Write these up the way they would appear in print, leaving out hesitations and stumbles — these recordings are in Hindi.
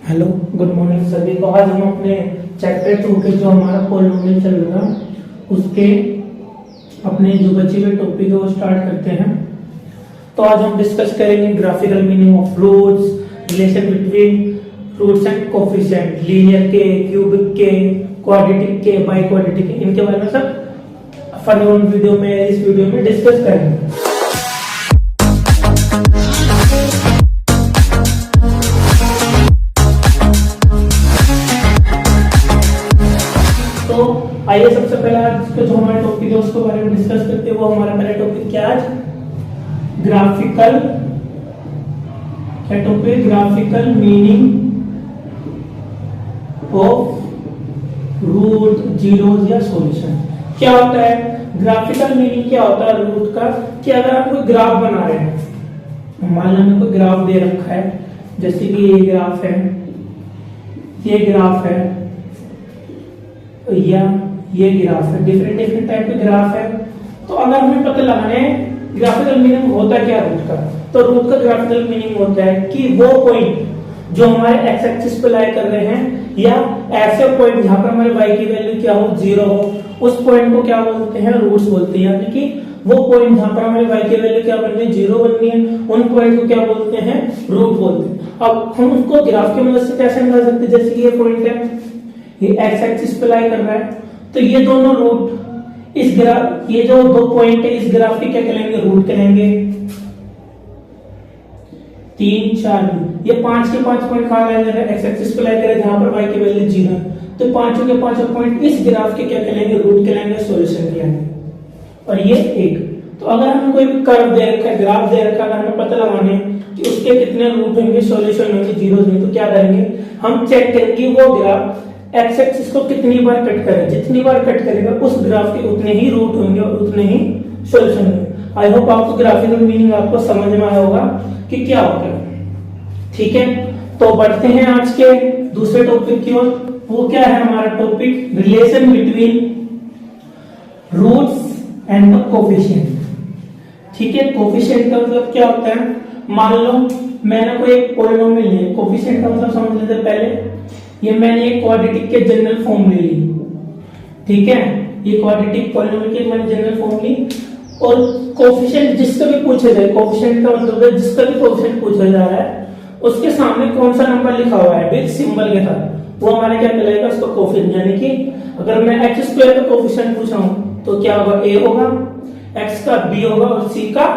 हेलो, गुड मॉर्निंग सभी को। आज हम अपने चैप्टर 2 के जो हमारा पॉलिनोमियल चल रहा उसके अपने जो बचे हुए टॉपिक है वो स्टार्ट करते हैं। तो आज हम डिस्कस करेंगे graphical meaning of roots, relation between roots and coefficient, linear के, क्यूबिक के, क्वाड्रेटिक के, बाई क्वाड्रेटिक के, इनके बारे में सब फन वीडियो में इस वीडियो में डिस्कस करेंगे। आइए सबसे पहले आज जो हमारा टॉपिक है उसके बारे में डिस्कस करते हैं। वो हमारा पहला टॉपिक क्या है आज? ग्राफिकल, क्या topic? Graphical meaning of root, zeros या सॉल्यूशन। क्या होता है ग्राफिकल मीनिंग? क्या होता है रूट का? कि अगर आप कोई ग्राफ बना रहे हैं, मान लो हमें कोई ग्राफ दे रखा है, जैसे कि ये ग्राफ है, ये ग्राफ है या ये ग्राफ है, डिफरेंट टाइप के ग्राफ है। तो अगर हमें पता लगाना है ग्राफिकल मीनिंग होता क्या रूट का, तो रूट का ग्राफिकल मीनिंग होता है कि वो पॉइंट जो हमारे एक्स एक्सिस पे लाई कर रहे हैं या ऐसे पॉइंट जहां पर हमारे y की वैल्यू क्या हो, 0 हो, उस पॉइंट को क्या बोलते हैं? रूट्स बोलते हैं। यानी कि वो पॉइंट जहां पर हमारे y की वैल्यू क्या बननी है, 0 बननी है, उन पॉइंट को क्या बोलते हैं? रूट बोलते हैं। अब हम उसको ग्राफ की मदद से कैसे निकाल सकते हैं? जैसे कि ये पॉइंट है, ये एक्स एक्सिस पे लाई कर रहा है, तो ये दोनों रूट इस ग्राफ, ये जो दो पॉइंट है इस ग्राफ के क्या कहलाएंगे? रूट कहलाएंगे। 3, 4, ये 5 के 5 पॉइंट कहां लाई कर रहे हैं? एक्स एक्सिस पे लाई कर रहे हैं जहां पर y की वैल्यू 0 है, तो पांचों के पांचों पॉइंट इस ग्राफ के क्या कहलाएंगे? रूट कहलाएंगे, सॉल्यूशन कहलाएंगे। और ये एक, तो अगर हमें कोई भी कर्व दे रखा है, ग्राफ दे रखा है, अगर हमें पता लगाने कि उसके कितने रूट होंगे, सॉल्यूशन होंगे, जीरोस होंगे, तो क्या करेंगे? हम चेक करेंगे वो ग्राफ एक्स एक्सिस को कितनी बार कट करे, जितनी बार कट करेगा उस ग्राफ के उतने ही रूट होंगे और उतने ही सॉल्यूशन होंगे। आई होप आपको ग्राफिकल मीनिंग आपको समझ में आया होगा कि क्या होता है। ठीक है, तो बढ़ते हैं आज के दूसरे टॉपिक की ओर। वो क्या है हमारा topic? Relation between roots and the coefficient. ठीक है, कोफिशिएंट का मतलब क्या होता है? मान लो मैंने कोई एक पॉलिनोमियल लिया, कोफिशिएंट का मतलब समझ लेते पहले। ये मैंने एक क्वाड्रेटिक के जनरल फॉर्म ले ली, ठीक है, ये क्वाड्रेटिक पॉलिनोमियल की मैंने जनरल फॉर्म ली, और कोफिशिएंट जिसका भी पूछा जाए, कोफिशिएंट का मतलब है जिसका भी कोफिशिएंट पूछा जा रहा है उसके सामने कौन सा नंबर लिखा हुआ है विद सिंबल के साथ, वो हमारा क्या कहलाएगा? उसका कोफिशिएंट। यानी कि अगर मैं एक्स स्क्वायर का कोफिशिएंट पूछ रहा हूं तो क्या होगा? a होगा, x का b होगा और c का,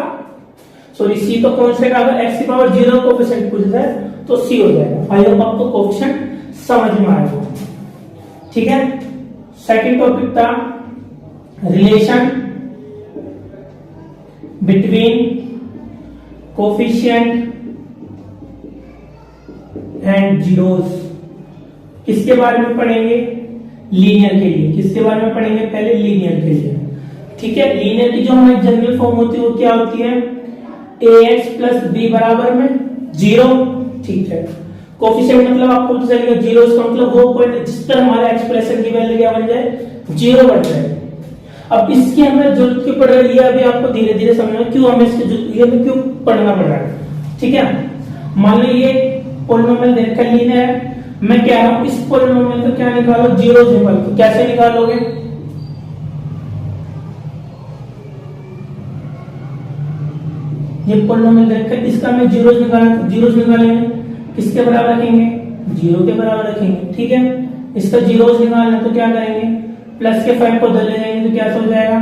सॉरी c तो कौन से का? अगर x की पावर 0 कोफिशिएंट पूछता है तो c हो जाएगा। आई होप आपको कोफिशिएंट समझ में आएगा। ठीक है, सेकंड टॉपिक था relation between coefficient and zeros. किसके बारे में पढ़ेंगे? लीनियर के लिए। किसके बारे में पढ़ेंगे? पहले लीनियर के लिए। ठीक है, लीनियर की जो हमारी जनरल फॉर्म होती है वो क्या होती है? ax प्लस b बराबर में 0। ठीक है, कोफिशिएंट मतलब आपको पता चलेगा, जीरो का मतलब वो पॉइंट जिस पर हमारे एक्सप्रेशन की वैल्यू क्या बन जाए? 0 बन जाए। अब इसकी हमें जरूरत क्यों पड़ रही है? अभी आपको धीरे धीरे समझना क्यों हमें इसकी जरूरत, क्यों पढ़ना पड़ रहा है। ठीक है, मान लो ये पॉलिनोमियल देखकर लीनियर है, मैं कह रहा हूं इस पॉलिनोमियल को क्या निकालो? जीरोस निकालो। कैसे निकालोगे? ये पॉलिनोमियल देखकर इसका मैं जीरोस निकालेंगे, किसके बराबर रखेंगे? 0 के बराबर रखेंगे। ठीक है, इसका जीरोस निकालना तो क्या करेंगे? प्लस के 5 को उधर ले जाएंगे तो क्या हो जाएगा?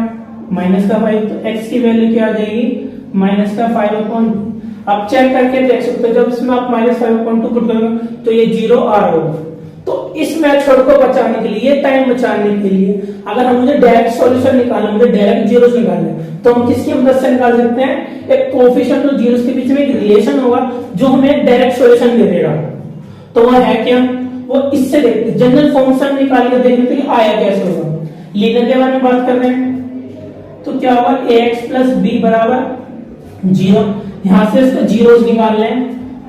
माइनस का 5। तो x की वैल्यू क्या आ जाएगी? माइनस का 5/2। आप चेक करके देख सकते हो, जब इसमें आप माइनस 5/2 पुट करोगे तो ये 0 आ रहा होगा। तो इस मेथड को बचाने के लिए, ये टाइम बचाने के लिए, अगर हम मुझे डायरेक्ट सॉल्यूशन निकालना, मुझे डायरेक्ट जीरोस निकालना, तो हम किसकी मदद से निकाल सकते हैं? एक कोफिशिएंट और जीरोस के बीच में एक रिलेशन होगा जो हमें डायरेक्ट सॉल्यूशन दे देगा। तो वह है क्या? वो इससे देखते जनरल फंक्शन निकाल के देखते हैं आया कैसे होगा। लीनियर के बारे में बात कर रहे हैं तो क्या होगा? ax प्लस b बराबर 0। यहां से इसका जीरोस निकाल लें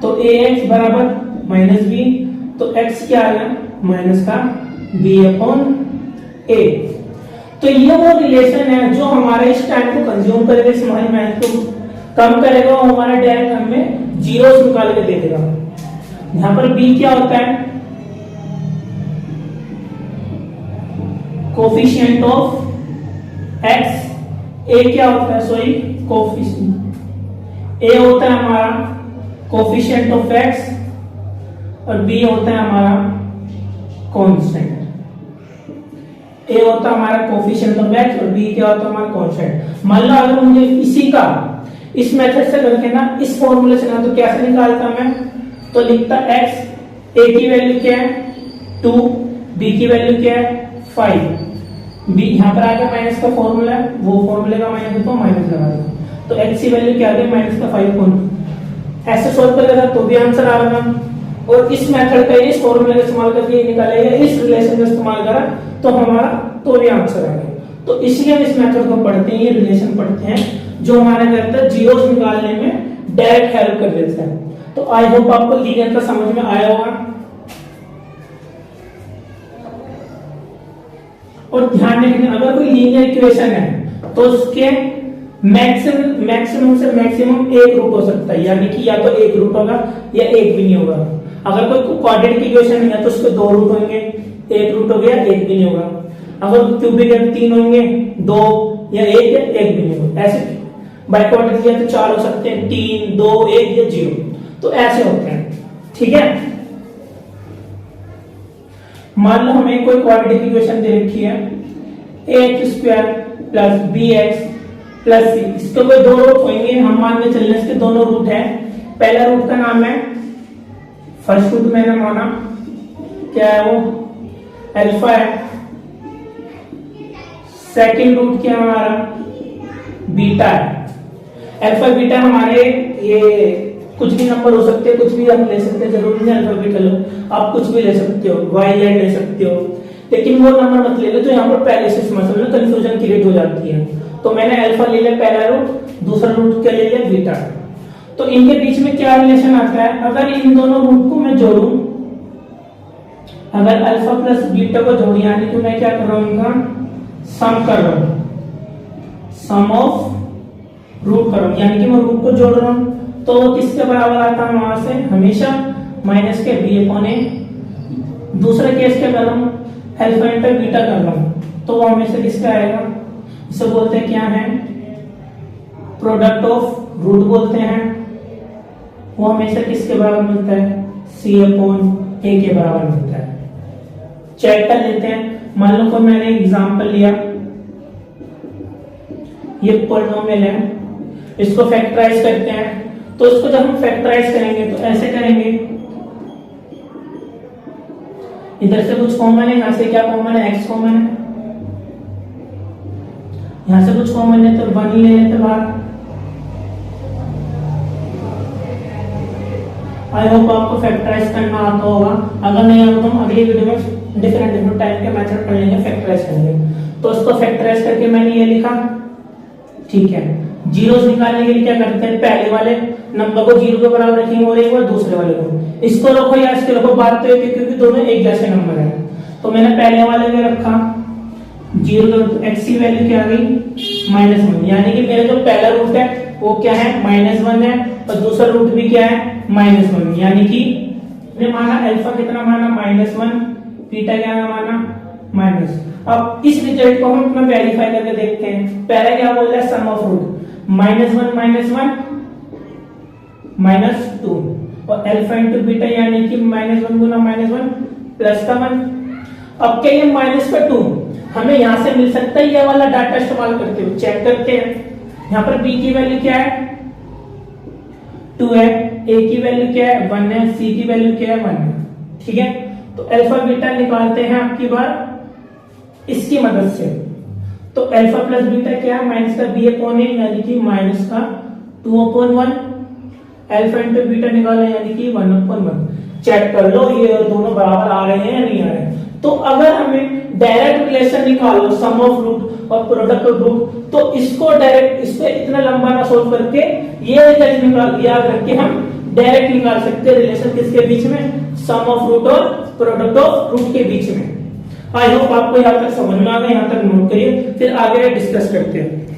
तो ax बराबर माइनस b, तो x क्या आ गया? माइनस का b/a। तो ये वो रिलेशन है जो हमारे इस टाइम को कंज्यूम करेगा, इस हमारी मेहनत को कम करेगा और हमारा डायरेक्ट हमें जीरोस निकाल के दे देगा। यहां पर b क्या होता है, कोफिशिएंट ऑफ x, a क्या होता है, सॉरी कोफिशिएंट, a होता है हमारा कोफिशिएंट ऑफ x और b होता है हमारा कांस्टेंट। a होता है हमारा कोफिशिएंट ऑफ x और b क्या होता है हमारा कांस्टेंट। मान लो अगर मुझे इसी का इस मेथड से करके ना इस फॉर्मूले से ना तो कैसे निकालता मैं, तो लिखता x, a की वैल्यू क्या है 2, b की वैल्यू क्या है 5, b यहां पर आगे माइनस का फॉर्मूला है, वो फॉर्मूले का माइनस तो माइनस लगा दो, तो x की वैल्यू क्या आ गई माइनस का 5। ऐसे सॉल्व करेगा तो भी आंसर आएगा, और इस मेथड का इस फॉर्मूले का इस्तेमाल करके निकालेगा, इस रिलेशन का इस्तेमाल करा तो हमारा तो भी आंसर आएगा। तो इसलिए हम इस मेथड को पढ़ते हैं, ये रिलेशन पढ़ते हैं जो हमारा करता है जीरोस निकालने में डायरेक्ट हेल्प कर देता है। तो आई होप आपको लीनियर का समझ में आया होगा। और ध्यान रखना, अगर कोई लीनियर इक्वेशन है तो उसके मैक्सिमम से मैक्सिमम एक रूट हो सकता है, यानी कि या तो एक रूट होगा या एक भी नहीं होगा। अगर कोई क्वाड्रेटिक इक्वेशन है तो उसके दो रूट होंगे, एक रूट हो गया एक भी नहीं होगा। अगर क्यूबिक है 3 होंगे, 2 या 1 या एक भी नहीं होगा। ऐसे बाइक्वाड्रेटिक है तो 4 हो सकते हैं, 3, 2, 1 या 0, तो ऐसे होते हैं। ठीक है, मान लो हमें कोई क्वाड्रेटिक इक्वेशन दे रखी है ax² plus bx plus c, इसके कोई दो रूट होंगे, हम मान के चल रहे इसके दोनों रूट है। पहला रूट का नाम है, फर्स्ट रूट मैंने माना क्या है वो अल्फा है, सेकंड रूट क्या है हमारा बीटा है। अल्फा बीटा हमारे ये कुछ भी नंबर हो सकते हैं, कुछ भी आप ले सकते हैं, जरूरी नहीं अल्फा बीटा लो, आप कुछ भी ले सकते हो, वाई ले सकते हो, लेकिन वो नंबर मत ले लो तो यहाँ पर पहले से समझ लो कंफ्यूजन क्रिएट हो जाती है। तो मैंने अल्फा ले लिया पहला रूट, दूसरा रूट क्या ले लिया बीटा। तो इनके बीच में क्या रिलेशन आता है, अगर इन दोनों रूट को मैं जोड़ूं, अगर अल्फा प्लस बीटा को जोड़ूं, यानी कि मैं क्या कर रहा हूं, इनका सम कर रहा हूं, सम ऑफ रूट कर रहा हूं, यानी कि मैं रूट को जोड़ रहा हूं, तो वो किसके बराबर आता है वहां से हमेशा माइनस के बी अपॉन ए। दूसरा केस क्या कर रहा हूं, अल्फा इंटू बीटा कर रहा हूं, तो वो हमेशा किसका आएगा, इसे बोलते हैं क्या है, प्रोडक्ट ऑफ रूट बोलते हैं। वो हमेशा किसके बराबर मिलता है, सी अपॉन ए के बराबर मिलता है। चेक कर लेते हैं, मान लो कोई मैंने एग्जांपल लिया, ये पॉलिनोमियल है, इसको फैक्टराइज करते हैं, तो इसको जब हम फैक्टराइज करेंगे तो ऐसे करेंगे, इधर से कुछ कॉमन है, यहां से क्या कॉमन है, एक्स कॉमन है, यहां से कुछ कॉमन है तो 1 ही ले लेते बाहर। आई होप आपको फैक्टराइज करना आता होगा, अगर नहीं आता तो हम अगली वीडियो में डिफरेंट टाइप के मेथड पढ़ लेंगे, फैक्टराइज करेंगे। तो इसको फैक्टराइज करके मैंने ये लिखा, ठीक है। जीरोस निकालने के लिए क्या करते हैं, पहले वाले नंबर को 0 के बराबर रखेंगे और एक बार दूसरे वाले को, इसको रखो या इसको रखो, बात तो एक, क्योंकि दोनों एक जैसे नंबर है। तो मैंने पहले वाले में रखा 0, x की वैल्यू क्या आ गई -1, यानी कि मेरा जो पहला रूट है वो क्या है -1 है, और दूसरा रूट भी क्या है -1, यानी कि मैंने माना अल्फा कितना माना -1, बीटा क्या माना माइनस। अब इस रिजल्ट को हम अपना वेरीफाई करके देखते हैं। पहला क्या बोल रहा है, सम ऑफ रूट -1 -2 और अल्फा इंटू बीटा, यानी कि -1 गुना -1 प्लस का 1। अब क्या ये -2 हमें यहां से मिल सकता है, ये वाला डाटा इस्तेमाल करते हुए चेक करते हैं। यहाँ पर b की वैल्यू क्या है 2 है, a की वैल्यू क्या है 1 है, c की वैल्यू क्या है 1 है, ठीक है। तो अल्फा बीटा निकालते हैं आपकी बार इसकी मदद से। तो अल्फा प्लस बीटा क्या है, माइनस का b अपॉन ए, यानी कि माइनस का 2/1। अल्फा इंटू बीटा निकाला यानी कि 1/1। चेक कर लो ये दोनों बराबर आ रहे हैं या नहीं आ रहे हैं। तो अगर हमें डायरेक्ट रिलेशन निकालो सम ऑफ रूट और प्रोडक्ट ऑफ रूट, तो इसको डायरेक्ट इस पे इतना लंबा ना सोच करके ये रिजल्ट निकाल याद रख के हम डायरेक्ट निकाल सकते हैं रिलेशन किसके बीच में, सम ऑफ रूट और प्रोडक्ट ऑफ रूट के बीच में। आई होप आपको यहाँ तक समझ में आ गया, यहाँ तक नोट करिए, फिर आगे डिस्कस करते हैं।